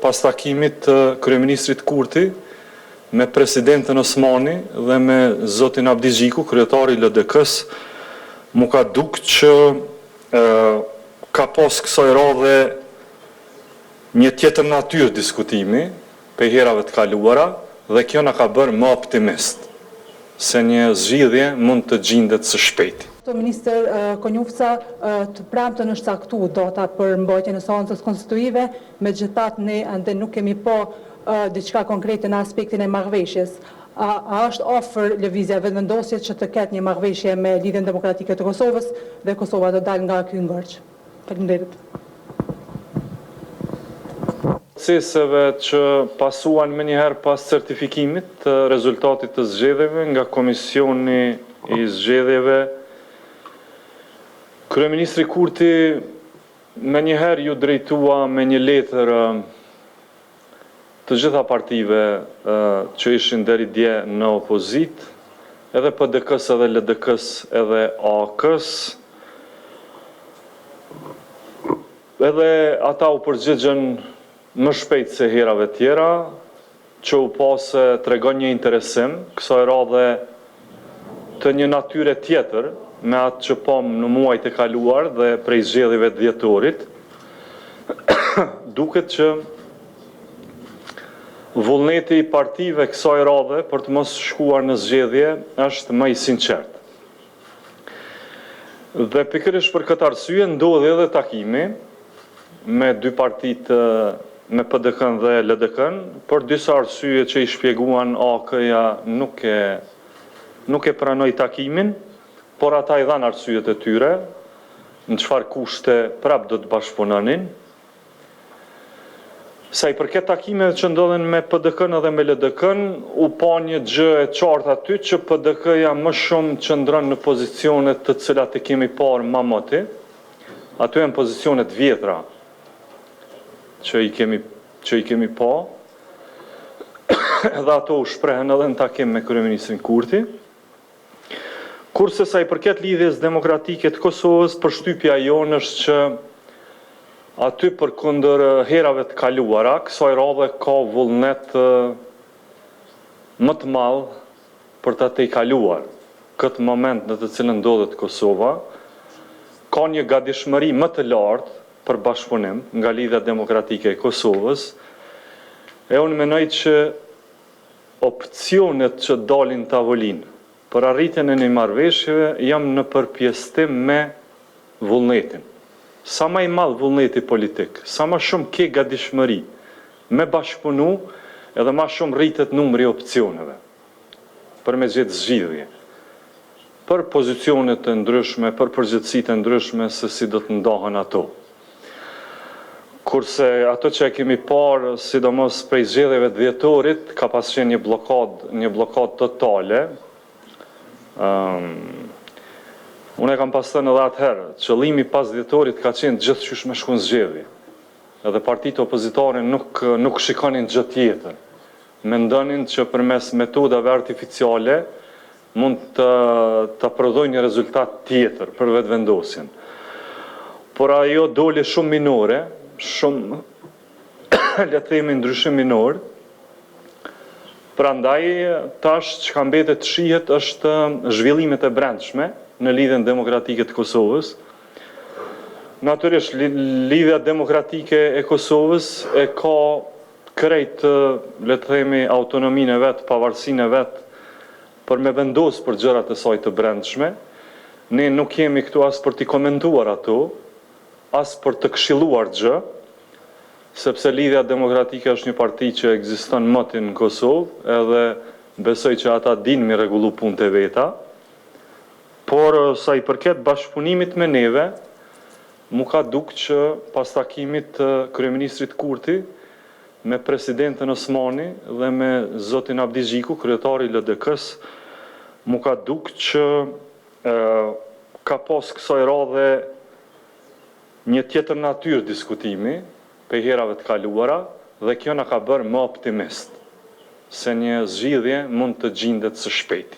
pas takimit të kryeministrit Kurti me presidentën Osmani dhe me zotin Abdi Gjiku, kryetari i LDK-s, mu ka duk që ka pas kësaj radhe një tjetër natyrë diskutimi për herave të kaluara dhe kjo na ka bërë më optimist se një zgjidhje mund të gjendet së shpejti. Ministër Konjufca, të premtën është caktu data për mbajtjen e seancës konstitutive, megjithatë ne ende nuk kemi pa diçka konkrete në aspektin e marrëveshjes. A është afër lëvizja vendosje që të ketë një marrëveshje me Lidhjen Demokratike të Kosovës dhe Kosova të dalë nga ky ngërç? Faleminderit. Proceseve që pasuan me njëherë pas certifikimit të rezultatit të zgjedhjeve nga Komisioni i Zgjedhjeve, Kryeministri Kurti me njëherë ju drejtua me një letër të gjitha partive që ishin deri dje në opozit, edhe PDK-s edhe LDK-s edhe AK-s, edhe ata u përgjigjen më shpejt se herave tjera, që u pase tregon një interesim, kësaj radhe të një natyre tjetër, me atë që pom në muajt e kaluar dhe prej zgjedhjeve të dhjetorit, duket që vullneti i partive kësaj radhe për të mos shkuar në zgjedhje është më i sinqert. Dhe pikërisht për këtë arsye ndodhi edhe takimi me dy partitë, me PDK-n dhe LDK-n, për disa arsye që i shpjeguan AK-ja nuk e pranoi takimin, por ata i dhanë arsyet e tyre, në çfarë kushte prap do të bashkëpunonin. Sa i përket takimeve që ndodhen me PDK-n dhe me LDK-n, u pa një gjë e qartë aty që PDK-ja më shumë qëndron në pozicionet të cilat e kemi parë më moti. Aty janë pozicionet vjetra që i kemi pa, edhe ato u shprehen edhe në takim me kryeministrin Kurti. Kurse sa i përket lidhjes demokratike të Kosovës, përshtypja jonë është që aty përkundër herave të kaluara, kësaj radhe ka vullnet më të madh për ta tejkaluar këtë moment në të cilën ndodhet Kosova, ka një gatishmëri më të lartë për bashkëpunim nga Lidhja Demokratike e Kosovës, e unë mendoj që opcionet që dalin në tavolinë për arritjen e një marrëveshjeve jam në përpjestim me vullnetin. Sa më i madh vullneti politik, sa më shumë ke gatishmëri me bashkëpunu, edhe më shumë rritet numri i opsioneve për me gjetë zgjidhje. Për pozicionet të ndryshme, për përgjegjësitë të ndryshme se si do të ndahen ato. Kurse ato që e kemi parë, sidomos prej zgjedhjeve të dhjetorit, ka pasur një bllokadë totale. Unë e kam pas thënë edhe atëherë, qëllimi pas dhjetorit ka qenë gjithçysh me shku në zgjedhje. Edhe partitë opozitare nuk shikonin gjë tjetër. Mendonin që përmes metodave artificiale mund të prodhojnë një rezultat tjetër për vetëvendosjen. Por ajo doli shumë minore, shumë le të themi ndryshim minor. Prandaj tash që ka mbetet të shihet është zhvillimet e brendshme në Lidhjen Demokratike të Kosovës. Natyrisht Lidhja Demokratike e Kosovës e ka krejt, le të themi, autonominë e vet, pavarësinë e vet për me vendos për gjërat e saj të brendshme. Ne nuk jemi këtu as për t'i komentuar ato, as për të këshilluar gjë, sepse Lidhja Demokratike është një parti që ekziston mëti në Kosovë, edhe besoj që ata dinë mi rregullu punët e veta, por sa i përket bashkëpunimit me neve, mu ka duk që pas takimit të kryeministrit Kurti, me presidentën Osmani dhe me zotin Abdi Gjiku, kryetari i LDK-s, mu ka duk që ka pas kësaj radhe një tjetër natyrë diskutimi për herave të kaluara, dhe kjo na ka bërë më optimist se një zgjidhje mund të gjendet së shpejti.